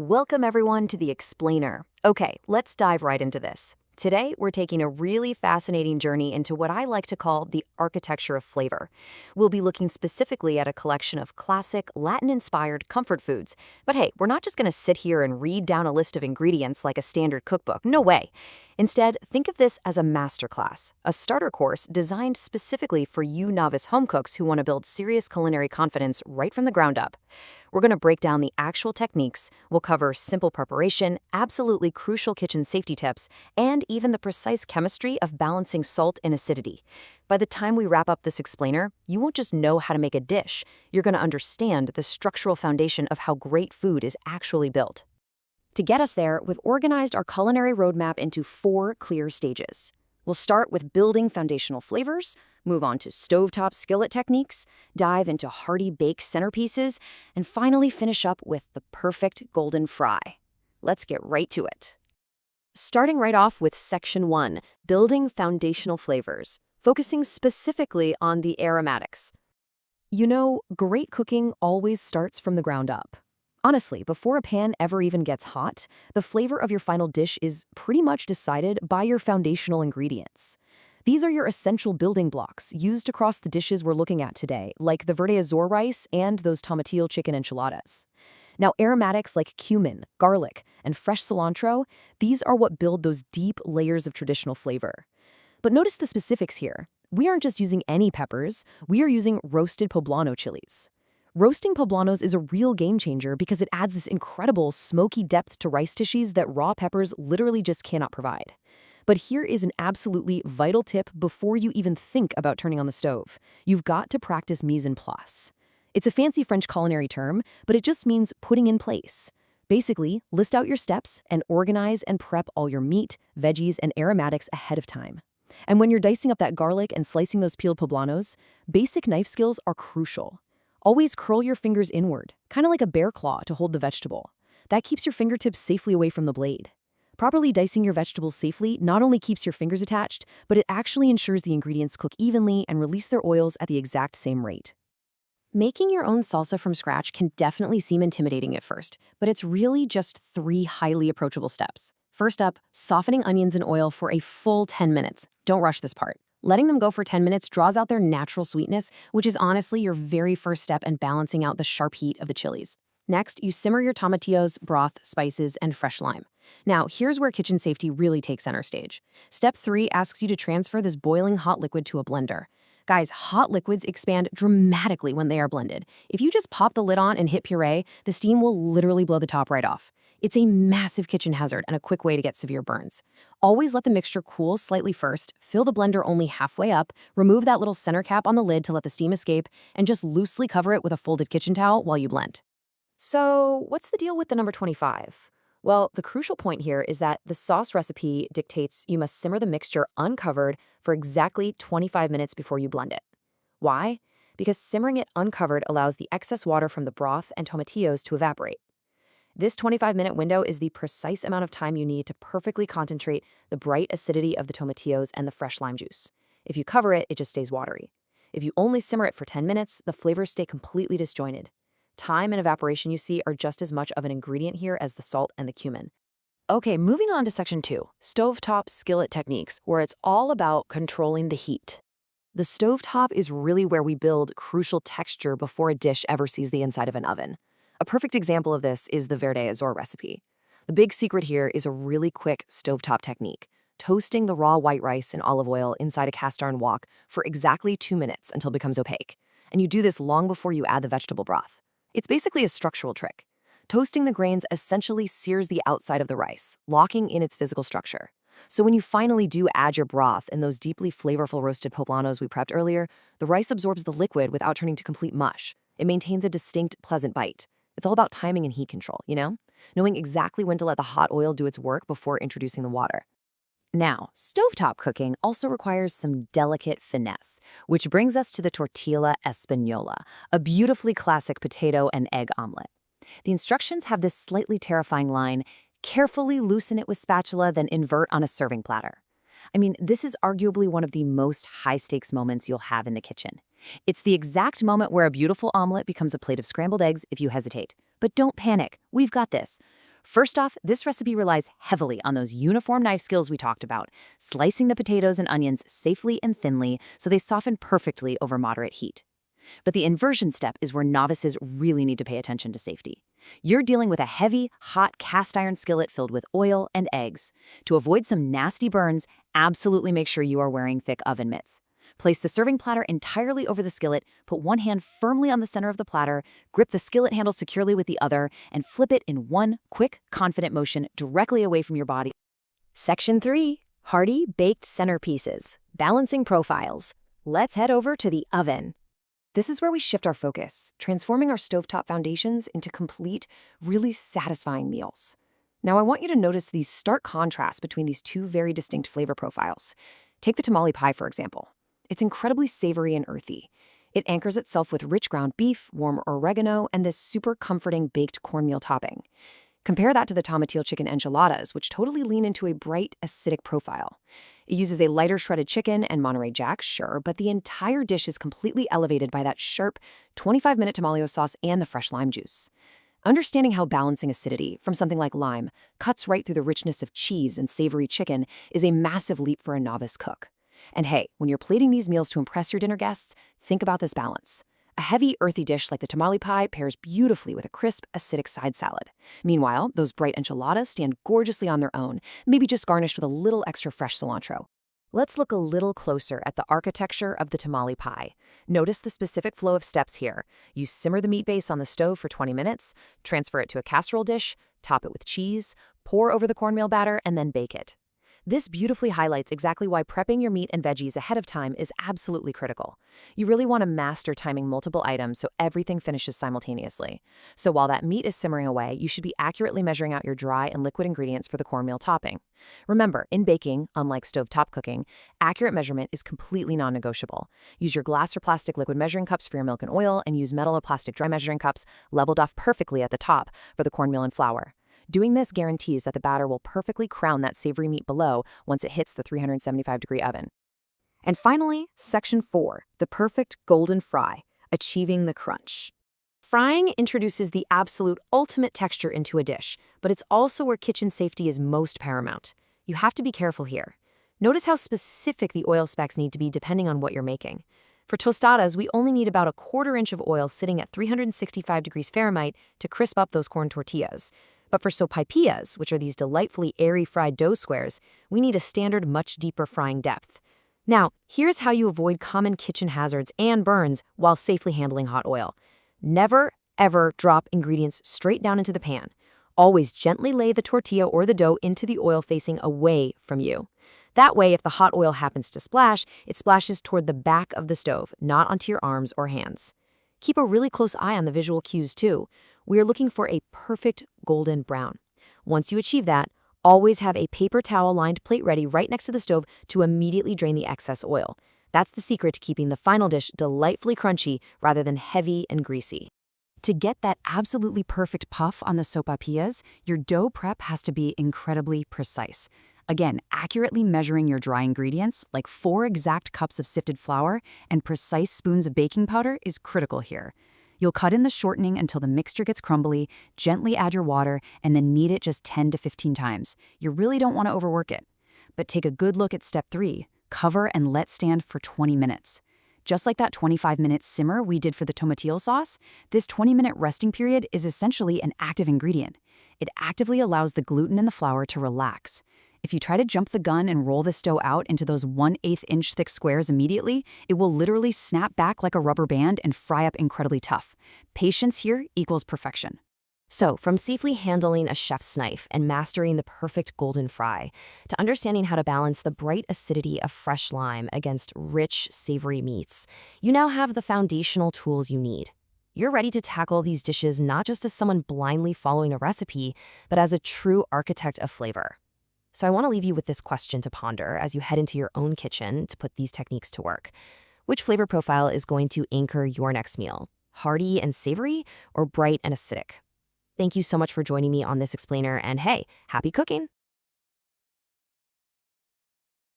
Welcome everyone to The Explainer. Okay, let's dive right into this. Today, we're taking a really fascinating journey into what I like to call the architecture of flavor. We'll be looking specifically at a collection of classic, Latin-inspired comfort foods. But hey, we're not just going to sit here and read down a list of ingredients like a standard cookbook. No way. Instead, think of this as a masterclass, a starter course designed specifically for you novice home cooks who want to build serious culinary confidence right from the ground up. We're going to break down the actual techniques, we'll cover simple preparation, absolutely crucial kitchen safety tips, and even the precise chemistry of balancing salt and acidity. By the time we wrap up this explainer, you won't just know how to make a dish, you're going to understand the structural foundation of how great food is actually built. To get us there, we've organized our culinary roadmap into 4 clear stages. We'll start with building foundational flavors, move on to stovetop skillet techniques, dive into hearty baked centerpieces, and finally finish up with the perfect golden fry. Let's get right to it. Starting right off with Section 1, building foundational flavors, focusing specifically on the aromatics. You know, great cooking always starts from the ground up. Honestly, before a pan ever even gets hot, the flavor of your final dish is pretty much decided by your foundational ingredients. These are your essential building blocks used across the dishes we're looking at today, like the verde azor rice and those tomatillo chicken enchiladas. Now, aromatics like cumin, garlic, and fresh cilantro, these are what build those deep layers of traditional flavor. But notice the specifics here. We aren't just using any peppers, we are using roasted poblano chilies. Roasting poblanos is a real game changer because it adds this incredible smoky depth to rice dishes that raw peppers literally just cannot provide. But here is an absolutely vital tip before you even think about turning on the stove. You've got to practice mise en place. It's a fancy French culinary term, but it just means putting in place. Basically, list out your steps and organize and prep all your meat, veggies, and aromatics ahead of time. And when you're dicing up that garlic and slicing those peeled poblanos, basic knife skills are crucial. Always curl your fingers inward, kind of like a bear claw to hold the vegetable. That keeps your fingertips safely away from the blade. Properly dicing your vegetables safely not only keeps your fingers attached, but it actually ensures the ingredients cook evenly and release their oils at the exact same rate. Making your own salsa from scratch can definitely seem intimidating at first, but it's really just 3 highly approachable steps. First up, softening onions in oil for a full 10 minutes. Don't rush this part. Letting them go for 10 minutes draws out their natural sweetness, which is honestly your very first step in balancing out the sharp heat of the chilies. Next, you simmer your tomatillos, broth, spices, and fresh lime. Now, here's where kitchen safety really takes center stage. Step 3 asks you to transfer this boiling hot liquid to a blender. Guys, hot liquids expand dramatically when they are blended. If you just pop the lid on and hit puree, the steam will literally blow the top right off. It's a massive kitchen hazard and a quick way to get severe burns. Always let the mixture cool slightly first, fill the blender only halfway up, remove that little center cap on the lid to let the steam escape, and just loosely cover it with a folded kitchen towel while you blend. So, what's the deal with the number 25? Well, the crucial point here is that the sauce recipe dictates you must simmer the mixture uncovered for exactly 25 minutes before you blend it. Why? Because simmering it uncovered allows the excess water from the broth and tomatillos to evaporate. This 25-minute window is the precise amount of time you need to perfectly concentrate the bright acidity of the tomatillos and the fresh lime juice. If you cover it, it just stays watery. If you only simmer it for 10 minutes, the flavors stay completely disjointed. Time and evaporation, you see, are just as much of an ingredient here as the salt and the cumin. Okay, moving on to Section 2, stovetop skillet techniques, where it's all about controlling the heat. The stovetop is really where we build crucial texture before a dish ever sees the inside of an oven. A perfect example of this is the verde azor recipe. The big secret here is a really quick stovetop technique, toasting the raw white rice in olive oil inside a cast iron wok for exactly 2 minutes until it becomes opaque. And you do this long before you add the vegetable broth. It's basically a structural trick. Toasting the grains essentially sears the outside of the rice, locking in its physical structure. So when you finally do add your broth and those deeply flavorful roasted poblanos we prepped earlier, the rice absorbs the liquid without turning to complete mush. It maintains a distinct, pleasant bite. It's all about timing and heat control, you know? Knowing exactly when to let the hot oil do its work before introducing the water. Now, stovetop cooking also requires some delicate finesse, which brings us to the tortilla española, a beautifully classic potato and egg omelet. The instructions have this slightly terrifying line, carefully loosen it with spatula, then invert on a serving platter. I mean, this is arguably one of the most high-stakes moments you'll have in the kitchen. It's the exact moment where a beautiful omelet becomes a plate of scrambled eggs if you hesitate. But don't panic, we've got this. First off, this recipe relies heavily on those uniform knife skills we talked about, slicing the potatoes and onions safely and thinly so they soften perfectly over moderate heat. But the inversion step is where novices really need to pay attention to safety. You're dealing with a heavy, hot cast iron skillet filled with oil and eggs. To avoid some nasty burns, absolutely make sure you are wearing thick oven mitts. Place the serving platter entirely over the skillet, put one hand firmly on the center of the platter, grip the skillet handle securely with the other, and flip it in one quick, confident motion directly away from your body. Section 3. Hearty baked centerpieces. Balancing profiles. Let's head over to the oven. This is where we shift our focus, transforming our stovetop foundations into complete, really satisfying meals. Now I want you to notice these stark contrasts between these two very distinct flavor profiles. Take the tamale pie, for example. It's incredibly savory and earthy. It anchors itself with rich ground beef, warm oregano, and this super comforting baked cornmeal topping. Compare that to the tomatillo chicken enchiladas, which totally lean into a bright, acidic profile. It uses a lighter shredded chicken and Monterey Jack, sure, but the entire dish is completely elevated by that sharp, 25-minute tamale sauce and the fresh lime juice. Understanding how balancing acidity from something like lime cuts right through the richness of cheese and savory chicken is a massive leap for a novice cook. And hey, when you're plating these meals to impress your dinner guests, think about this balance. A heavy, earthy dish like the tamale pie pairs beautifully with a crisp, acidic side salad. Meanwhile, those bright enchiladas stand gorgeously on their own, maybe just garnished with a little extra fresh cilantro. Let's look a little closer at the architecture of the tamale pie. Notice the specific flow of steps here. You simmer the meat base on the stove for 20 minutes, transfer it to a casserole dish, top it with cheese, pour over the cornmeal batter, and then bake it. This beautifully highlights exactly why prepping your meat and veggies ahead of time is absolutely critical. You really want to master timing multiple items so everything finishes simultaneously. So while that meat is simmering away, you should be accurately measuring out your dry and liquid ingredients for the cornmeal topping. Remember, in baking, unlike stovetop cooking, accurate measurement is completely non-negotiable. Use your glass or plastic liquid measuring cups for your milk and oil, and use metal or plastic dry measuring cups leveled off perfectly at the top for the cornmeal and flour. Doing this guarantees that the batter will perfectly crown that savory meat below once it hits the 375-degree oven. And finally, Section 4, the perfect golden fry, achieving the crunch. Frying introduces the absolute ultimate texture into a dish, but it's also where kitchen safety is most paramount. You have to be careful here. Notice how specific the oil specs need to be depending on what you're making. For tostadas, we only need about a quarter inch of oil sitting at 365 degrees Fahrenheit to crisp up those corn tortillas. But for sopapillas, which are these delightfully airy fried dough squares, we need a standard, much deeper frying depth. Now, here's how you avoid common kitchen hazards and burns while safely handling hot oil. Never, ever drop ingredients straight down into the pan. Always gently lay the tortilla or the dough into the oil facing away from you. That way, if the hot oil happens to splash, it splashes toward the back of the stove, not onto your arms or hands. Keep a really close eye on the visual cues, too. We are looking for a perfect golden brown. Once you achieve that, always have a paper towel-lined plate ready right next to the stove to immediately drain the excess oil. That's the secret to keeping the final dish delightfully crunchy rather than heavy and greasy. To get that absolutely perfect puff on the sopapillas, your dough prep has to be incredibly precise. Again, accurately measuring your dry ingredients, like 4 exact cups of sifted flour and precise spoons of baking powder, is critical here. You'll cut in the shortening until the mixture gets crumbly, gently add your water, and then knead it just 10 to 15 times. You really don't want to overwork it. But take a good look at step 3. Cover and let stand for 20 minutes. Just like that 25-minute simmer we did for the tomatillo sauce, this 20-minute resting period is essentially an active ingredient. It actively allows the gluten in the flour to relax. If you try to jump the gun and roll this dough out into those 1/8 inch thick squares immediately, it will literally snap back like a rubber band and fry up incredibly tough. Patience here equals perfection. So, from safely handling a chef's knife and mastering the perfect golden fry, to understanding how to balance the bright acidity of fresh lime against rich, savory meats, you now have the foundational tools you need. You're ready to tackle these dishes not just as someone blindly following a recipe, but as a true architect of flavor. So I want to leave you with this question to ponder as you head into your own kitchen to put these techniques to work. Which flavor profile is going to anchor your next meal? Hearty and savory, or bright and acidic? Thank you so much for joining me on this explainer, and hey, happy cooking!